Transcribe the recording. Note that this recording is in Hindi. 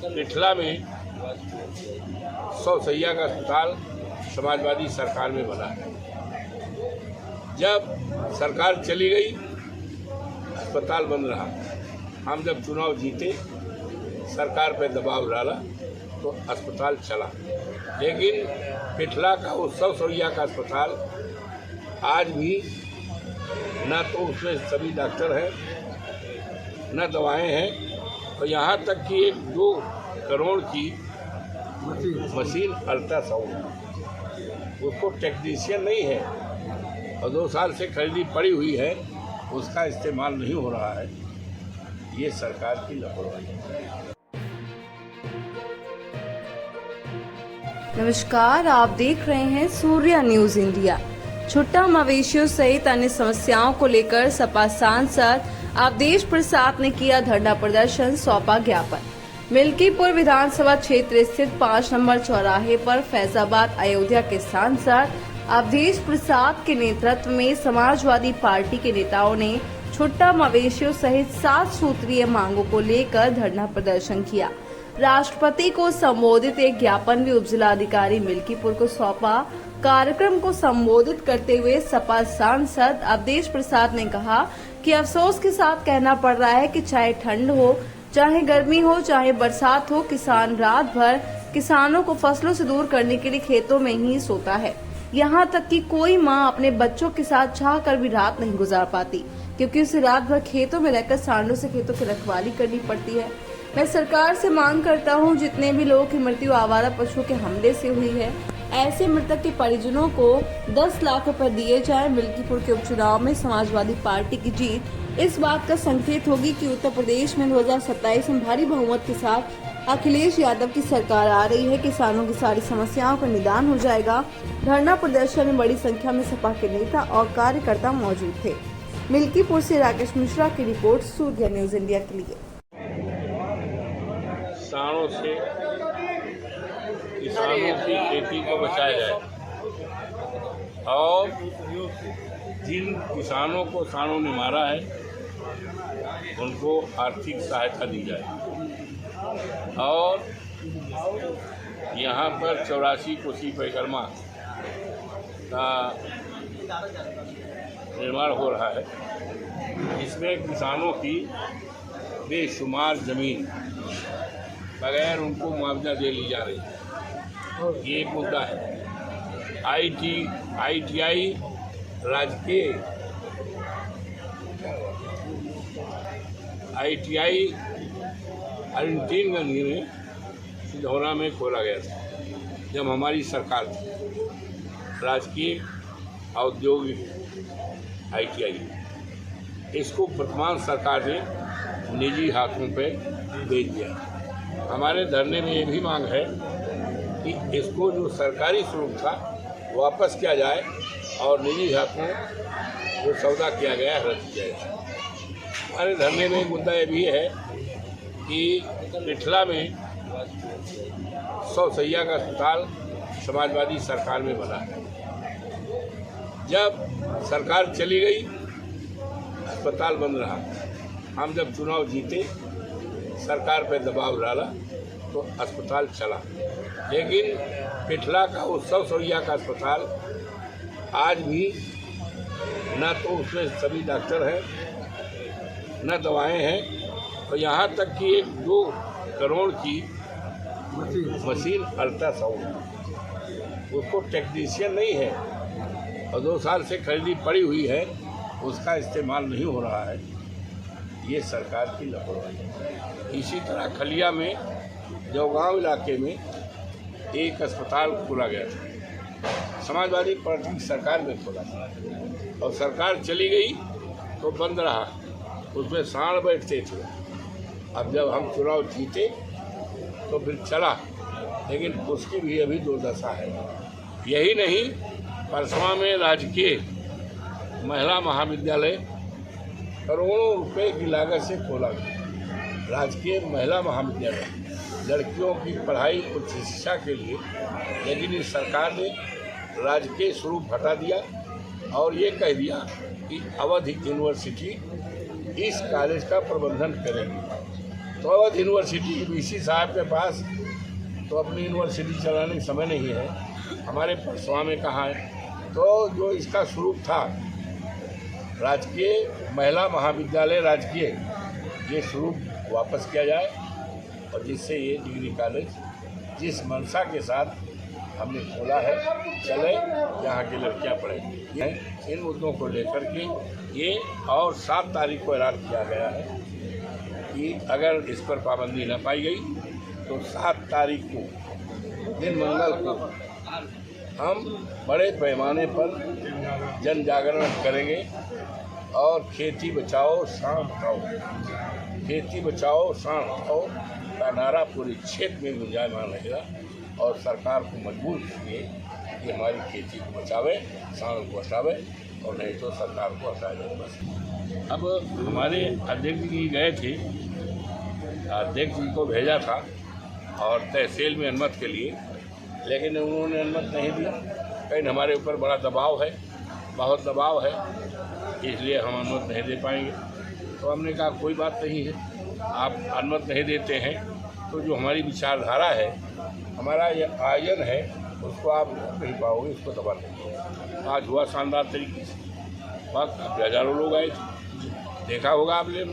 पिठला में 100 सैया का अस्पताल समाजवादी सरकार में बना है। जब सरकार चली गई, अस्पताल बंद रहा। हम जब चुनाव जीते, सरकार पे दबाव डाला तो अस्पताल चला। लेकिन पिठला का वो 100 सैया का अस्पताल आज भी न तो उसमें सभी डॉक्टर हैं, न दवाएं हैं, और यहाँ तक कि 1-2 करोड़ की मशीन अल्ट्रासाउंड, उसको टेक्नीशियन नहीं है और 2 साल से खरीदी पड़ी हुई है, उसका इस्तेमाल नहीं हो रहा है। ये सरकार की लापरवाही है। नमस्कार, आप देख रहे हैं सूर्या न्यूज इंडिया। छुट्टा मवेशियों सहित अन्य समस्याओं को लेकर सपा सांसद अवधेश प्रसाद ने किया धरना प्रदर्शन, सौंपा ज्ञापन। मिल्कीपुर विधानसभा क्षेत्र स्थित 5 नंबर चौराहे पर फैजाबाद अयोध्या के सांसद अवधेश प्रसाद के नेतृत्व में समाजवादी पार्टी के नेताओं ने छुट्टा मवेशियों सहित 7 सूत्रीय मांगों को लेकर धरना प्रदर्शन किया। राष्ट्रपति को संबोधित एक ज्ञापन भी उप जिलाधिकारी मिल्कीपुर को सौंपा। कार्यक्रम को संबोधित करते हुए सपा सांसद अवधेश प्रसाद ने कहा कि अफसोस के साथ कहना पड़ रहा है कि चाहे ठंड हो, चाहे गर्मी हो, चाहे बरसात हो, किसान रात भर किसानों को फसलों से दूर करने के लिए खेतों में ही सोता है। यहाँ तक कि कोई माँ अपने बच्चों के साथ चाह कर भी रात नहीं गुजार पाती, क्योंकि उसे रात भर खेतों में रहकर सांडों से खेतों की रखवाली करनी पड़ती है। मैं सरकार से मांग करता हूँ, जितने भी लोगों की मृत्यु आवारा पशुओं के हमले से हुई है, ऐसे मृतक के परिजनों को 10 लाख रुपए दिए जाए। मिल्कीपुर के उपचुनाव में समाजवादी पार्टी की जीत इस बात का संकेत होगी कि उत्तर प्रदेश में 2027 में भारी बहुमत के साथ अखिलेश यादव की सरकार आ रही है। किसानों की सारी समस्याओं का निदान हो जाएगा। धरना प्रदर्शन में बड़ी संख्या में सपा के नेता और कार्यकर्ता मौजूद थे। मिल्कीपुर से राकेश मिश्रा की रिपोर्ट, सूर्या न्यूज इंडिया के लिए। किसानों से किसानों की खेती को बचाया जाए और जिन किसानों को सांडों ने मारा है उनको आर्थिक सहायता दी जाए। और यहाँ पर 84 कोसी परिक्रमा का निर्माण हो रहा है। इसमें किसानों की बेशुमार जमीन बगैर उनको मुआवजा दे ली जा रही है। ये एक मुद्दा है। ITI राजकीय ITI अरिंटीनगंज में सिधौरा में खोला गया था जब हमारी सरकार थी। राजकीय औद्योगिक ITI, इसको वर्तमान सरकार ने निजी हाथों पे बेच दिया। हमारे धरने में ये भी मांग है कि इसको जो सरकारी स्वरूप था वापस किया जाए और निजी हाथों जो सौदा किया गया है रद्द किया जाए। हमारे धरने में मुद्दा ये भी है कि पिठला में 100 सैया का अस्पताल समाजवादी सरकार में बना है। जब सरकार चली गई, अस्पताल बंद रहा। हम जब चुनाव जीते, सरकार पे दबाव डाला तो अस्पताल चला। लेकिन पिठला का वो 100 सैया का अस्पताल आज भी न तो उसमें सभी डॉक्टर हैं, न दवाएं हैं, और यहाँ तक कि 1-2 करोड़ की मशीन अल्ट्रासाउंड, उसको टेक्नीशियन नहीं है और 2 साल से खरीदी पड़ी हुई है, उसका इस्तेमाल नहीं हो रहा है। ये सरकार की लापरवाही है। इसी तरह खलिया में जौगांव इलाके में एक अस्पताल खोला गया था, समाजवादी पार्टी की सरकार में खोला था, और सरकार चली गई तो बंद रहा। उसमें सांड बैठते थे। अब जब हम चुनाव जीते तो फिर चला, लेकिन उसकी भी अभी दुर्दशा है। यही नहीं, परसवा में राजकीय महिला महाविद्यालय करोड़ों रुपए की लागत से खोला गया। राजकीय महिला महाविद्यालय लड़कियों की पढ़ाई उच्च शिक्षा के लिए, लेकिन इस सरकार ने राजकीय स्वरूप हटा दिया और ये कह दिया कि अवध यूनिवर्सिटी इस कॉलेज का प्रबंधन करेगी। तो अवध यूनिवर्सिटी वीसी साहब के पास तो अपनी यूनिवर्सिटी चलाने का समय नहीं है, हमारे परसवा में कहाँ है। तो जो इसका स्वरूप था राजकीय महिला महाविद्यालय राजकीय, ये स्वरूप वापस किया जाए और जिससे ये डिग्री कॉलेज जिस मंशा के साथ हमने खोला है चले, यहाँ की लड़कियाँ पढ़ेंगी। इन मुद्दों को लेकर के ये और 7 तारीख को ऐलान किया गया है कि अगर इस पर पाबंदी न पाई गई तो 7 तारीख को दिन मंगल को हम बड़े पैमाने पर जन जागरण करेंगे और खेती बचाओ सांड खाओ, खेती बचाओ सांड खाओ का नारा पूरे क्षेत्र में गुंजायमान रहेगा और सरकार को मजबूर किए कि हमारी खेती को बचावे, सांड को हटावे और नहीं तो सरकार को हटाया जाए। बस अब हमारे अध्यक्ष जी गए थे, अध्यक्ष जी को भेजा था और तहसील में अनुमति के लिए, लेकिन उन्होंने अनुमति नहीं दिया। कहीं हमारे ऊपर बड़ा दबाव है, बहुत दबाव है, इसलिए हम अनुमति नहीं दे पाएंगे। तो हमने कहा कोई बात नहीं है, आप अनुमति नहीं देते हैं तो जो हमारी विचारधारा है, हमारा ये आयोजन है, उसको आप नहीं पाओगे, उसको दबा देंगे। आज हुआ शानदार तरीके से, वक्त हज़ारों लोग आए थे, देखा होगा आपने।